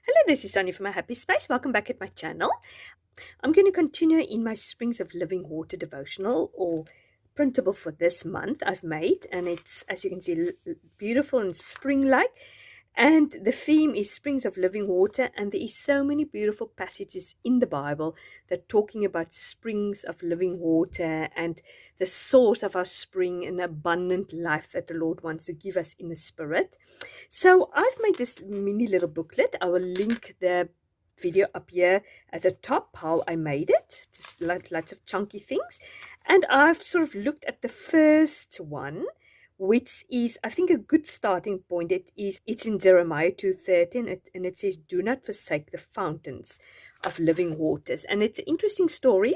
Hello, this is Sonja from My Happy Space. Welcome back at my channel. I'm going to continue in my Springs of Living Water devotional or printable for this month I've made. And it's, as you can see, beautiful and spring-like. And the theme is Springs of Living Water. And there is so many beautiful passages in the Bible that talking about springs of living water and the source of our spring and abundant life that the Lord wants to give us in the Spirit. So I've made this mini little booklet. I will link the video up here at the top how I made it, just lots of chunky things. And I've sort of looked at the first one, which is I think a good starting point. It's in Jeremiah 2:13, and it says, "Do not forsake the fountains of living waters." And it's an interesting story,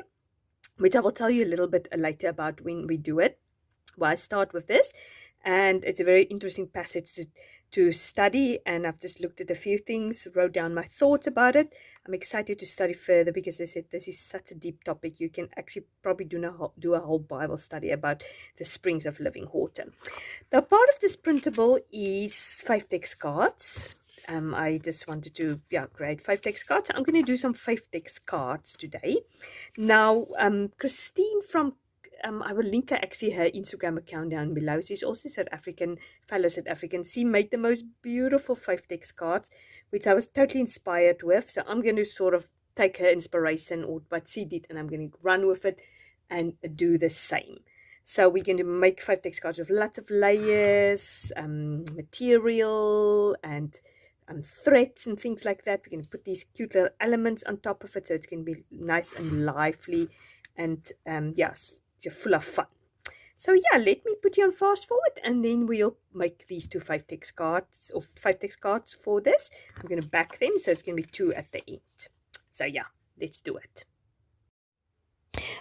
which I will tell you a little bit later about when we do it. Well, I start with this, and it's a very interesting passage to study, and I've just looked at a few things, wrote down my thoughts about it. I'm excited to study further because they said this is such a deep topic. You can actually probably do a whole Bible study about the springs of living water. Now, part of this printable is Faithdex cards. I just wanted to create Faithdex cards. So I'm going to do some Faithdex cards today. Now, Christine from I will link her Instagram account down below. She's also South African, fellow South African. She made the most beautiful Faithdex cards, which I was totally inspired with. So I'm going to sort of take her inspiration or what she did, and I'm going to run with it and do the same. So we're going to make Faithdex cards with lots of layers, material, and threads and things like that. We're going to put these cute little elements on top of it, so it's going to be nice and lively, and you're full of fun. So let me put you on fast forward, and then we'll make these two Faithdex cards for this. I'm going to back them, so it's going to be 2 at the end. So let's do it.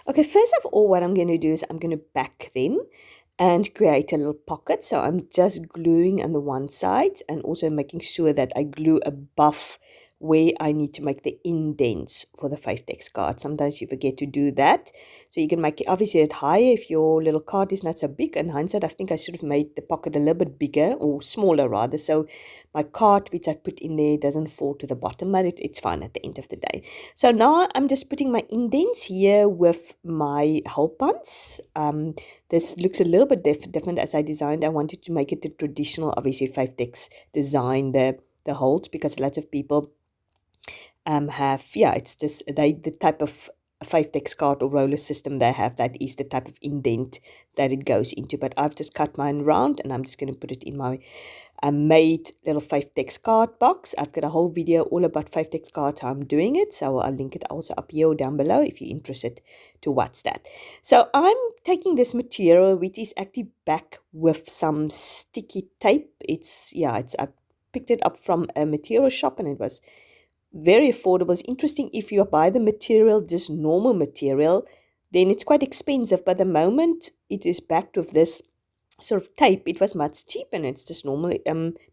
Okay, first of all, what I'm going to do is I'm going to back them and create a little pocket. So I'm just gluing on the one side and also making sure that I glue above where I need to make the indents for the Faithdex card. Sometimes you forget to do that. So you can make it obviously it higher if your little card is not so big. In hindsight, I think I should have made the pocket a little bit bigger, or smaller rather, so my card which I put in there doesn't fall to the bottom, but it's fine at the end of the day. So now I'm just putting my indents here with my hole punch. This looks a little bit different as I designed. I wanted to make it the traditional, obviously, Faithdex design, the holes, because lots of people have, it's just the type of Faithdex card or roller system they have, that is the type of indent that it goes into. But I've just cut mine round, and I'm just going to put it in my made little Faithdex card box. I've got a whole video all about Faithdex cards, how I'm doing it, so I'll link it also up here or down below if you're interested to watch that. So I'm taking this material, which is actually back with some sticky tape. I picked it up from a material shop, and it was very affordable. It's interesting, if you buy the material, just normal material, then it's quite expensive, but the moment it is backed with this sort of tape, it was much cheaper, and it's just normal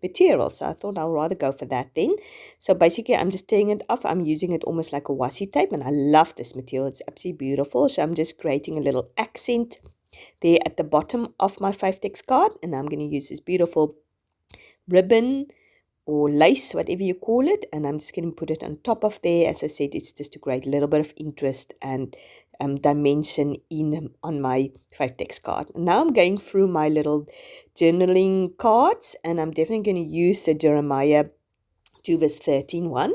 material. So I thought I'll rather go for that then. So basically I'm just tearing it off. I'm using it almost like a washi tape, and I love this material. It's absolutely beautiful. So I'm just creating a little accent there at the bottom of my Faithdex card, and I'm going to use this beautiful ribbon or lace, whatever you call it, and I'm just going to put it on top of there. As I said, it's just to create a little bit of interest and dimension on my Faithdex card. Now I'm going through my little journaling cards, and I'm definitely going to use the Jeremiah 2:13 one.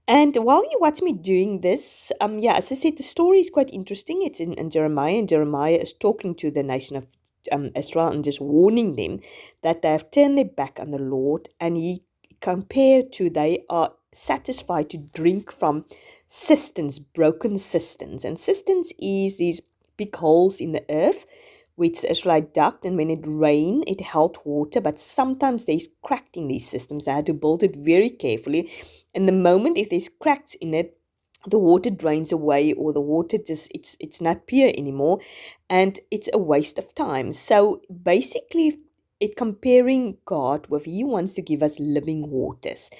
And while you watch me doing this, as I said, the story is quite interesting. It's in Jeremiah, and Jeremiah is talking to the nation of Israel and just warning them that they have turned their back on the Lord, and he compared to they are satisfied to drink from cisterns, broken cisterns. And cisterns is these big holes in the earth which the Israelite dug, and when it rained, it held water, but sometimes there's cracked in these systems. They had to build it very carefully, and the moment if there's cracks in it, the water drains away, or the water just it's not pure anymore, and it's a waste of time. So basically, it comparing God with, he wants to give us living waters,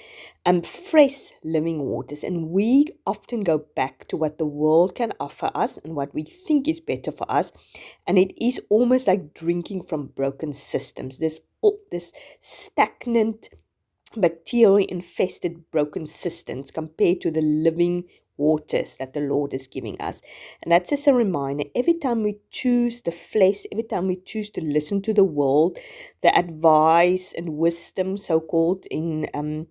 fresh living waters, and we often go back to what the world can offer us and what we think is better for us, and it is almost like drinking from broken systems. This stagnant bacteria-infested broken cisterns compared to the living waters that the Lord is giving us. And that's just a reminder, every time we choose the flesh, every time we choose to listen to the world, the advice and wisdom, so-called in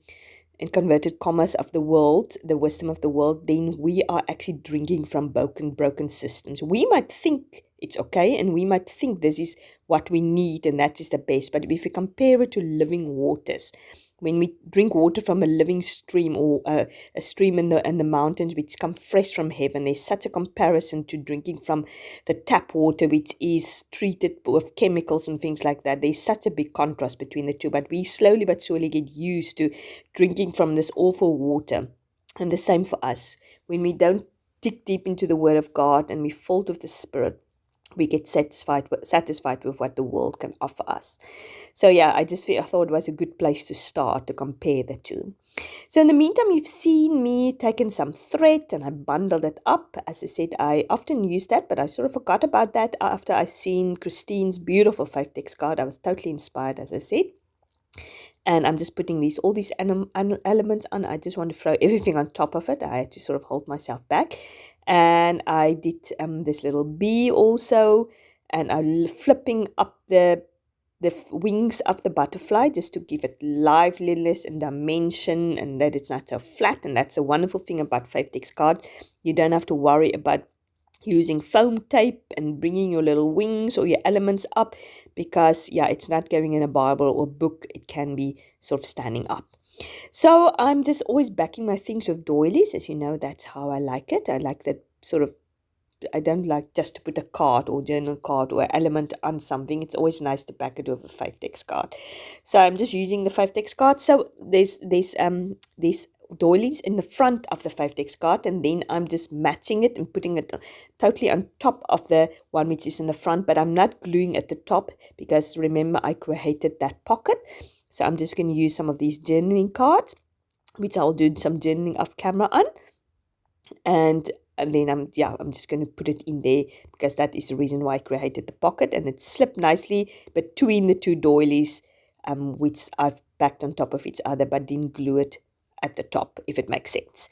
converted commas of the world, the wisdom of the world, then we are actually drinking from broken systems. We might think it's okay, and we might think this is what we need and that is the best. But if we compare it to living waters, when we drink water from a living stream, or a stream in the mountains which come fresh from heaven, there's such a comparison to drinking from the tap water which is treated with chemicals and things like that. There's such a big contrast between the two, but we slowly but surely get used to drinking from this awful water. And the same for us. When we don't dig deep into the Word of God and we filled with the Spirit, we get satisfied with what the world can offer us. So yeah, I thought it was a good place to start to compare the two. So in the meantime, you've seen me taking some thread and I bundled it up. As I said, I often use that, but I sort of forgot about that after I seen Christine's beautiful Faithdex card. I was totally inspired, as I said. And I'm just putting all these elements on. I just want to throw everything on top of it. I had to sort of hold myself back. And I did this little bee also. And I'm flipping up the wings of the butterfly just to give it liveliness and dimension, and that it's not so flat. And that's a wonderful thing about Faithdex cards. You don't have to worry about using foam tape and bringing your little wings or your elements up, because yeah, it's not going in a Bible or book. It can be sort of standing up. So I'm just always backing my things with doilies. As you know, that's how I like it. I like that sort of, I don't like just to put a card or journal card or element on something. It's always nice to back it with a Faithdex card. So I'm just using the Faithdex card. So there's doilies in the front of the Faithdex card, and then I'm just matching it and putting it totally on top of the one which is in the front, but I'm not gluing at the top, because remember I created that pocket. So I'm just going to use some of these journaling cards, which I'll do some journaling off camera on. And then I'm just going to put it in there, because that is the reason why I created the pocket, and it slipped nicely between the two doilies, which I've backed on top of each other, but didn't glue it at the top, if it makes sense.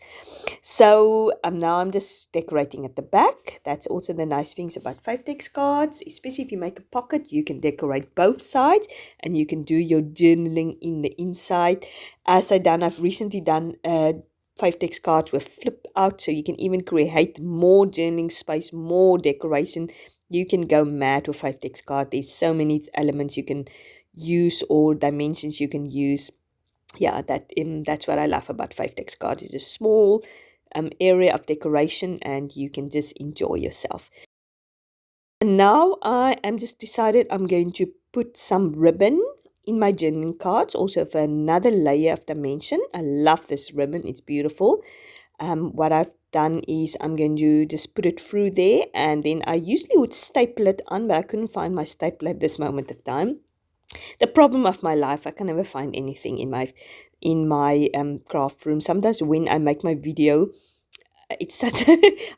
So now I'm just decorating at the back. That's also the nice things about Faithdex cards, especially if you make a pocket, you can decorate both sides and you can do your journaling in the inside. I've recently done Faithdex cards with flip out, so you can even create more journaling space, more decoration. You can go mad with Faithdex card. There's so many elements you can use or dimensions you can use. Yeah, that's what I love about Faithdex cards. It's a small area of decoration, and you can just enjoy yourself. And now I am just decided I'm going to put some ribbon in my journaling cards, also for another layer of dimension. I love this ribbon. It's beautiful. What I've done is I'm going to just put it through there, and then I usually would staple it on, but I couldn't find my stapler at this moment of time. The problem of my life, I can never find anything in my craft room. Sometimes when I make my video, it's such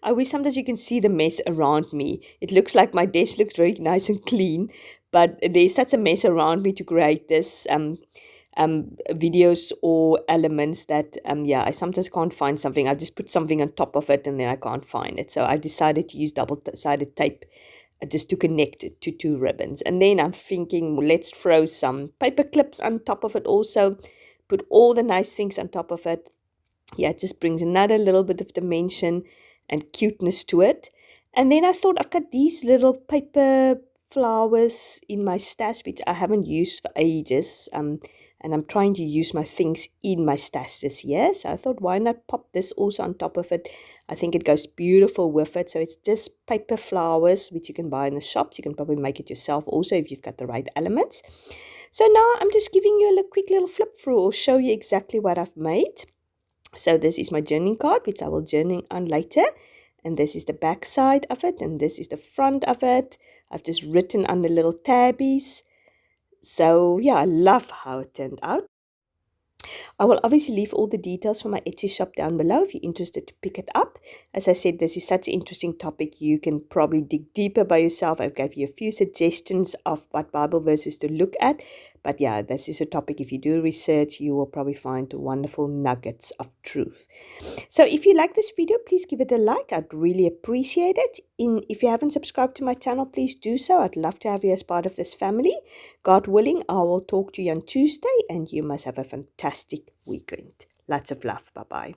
I wish sometimes you can see the mess around me. It looks like my desk looks very nice and clean, but there's such a mess around me to create this videos or elements that I sometimes can't find something. I just put something on top of it and then I can't find it. So I decided to use double-sided tape just to connect it to two ribbons. And then I'm thinking, let's throw some paper clips on top of it also. Put all the nice things on top of it. Yeah, it just brings another little bit of dimension and cuteness to it. And then I thought, I've got these little paper flowers in my stash, which I haven't used for ages. And I'm trying to use my things in my stash this year. So I thought, why not pop this also on top of it? I think it goes beautiful with it. So it's just paper flowers, which you can buy in the shops. You can probably make it yourself also if you've got the right elements. So now I'm just giving you a quick little flip through or show you exactly what I've made. So this is my journaling card, which I will journal on later. And this is the back side of it. And this is the front of it. I've just written on the little tabbies. So yeah, I love how it turned out. I will obviously leave all the details from my Etsy shop down below if you're interested to pick it up. As I said, this is such an interesting topic. You can probably dig deeper by yourself. I've gave you a few suggestions of what Bible verses to look at. But yeah, this is a topic, if you do research, you will probably find wonderful nuggets of truth. So if you like this video, please give it a like. I'd really appreciate it. If you haven't subscribed to my channel, please do so. I'd love to have you as part of this family. God willing, I will talk to you on Tuesday, and you must have a fantastic weekend. Lots of love. Bye-bye.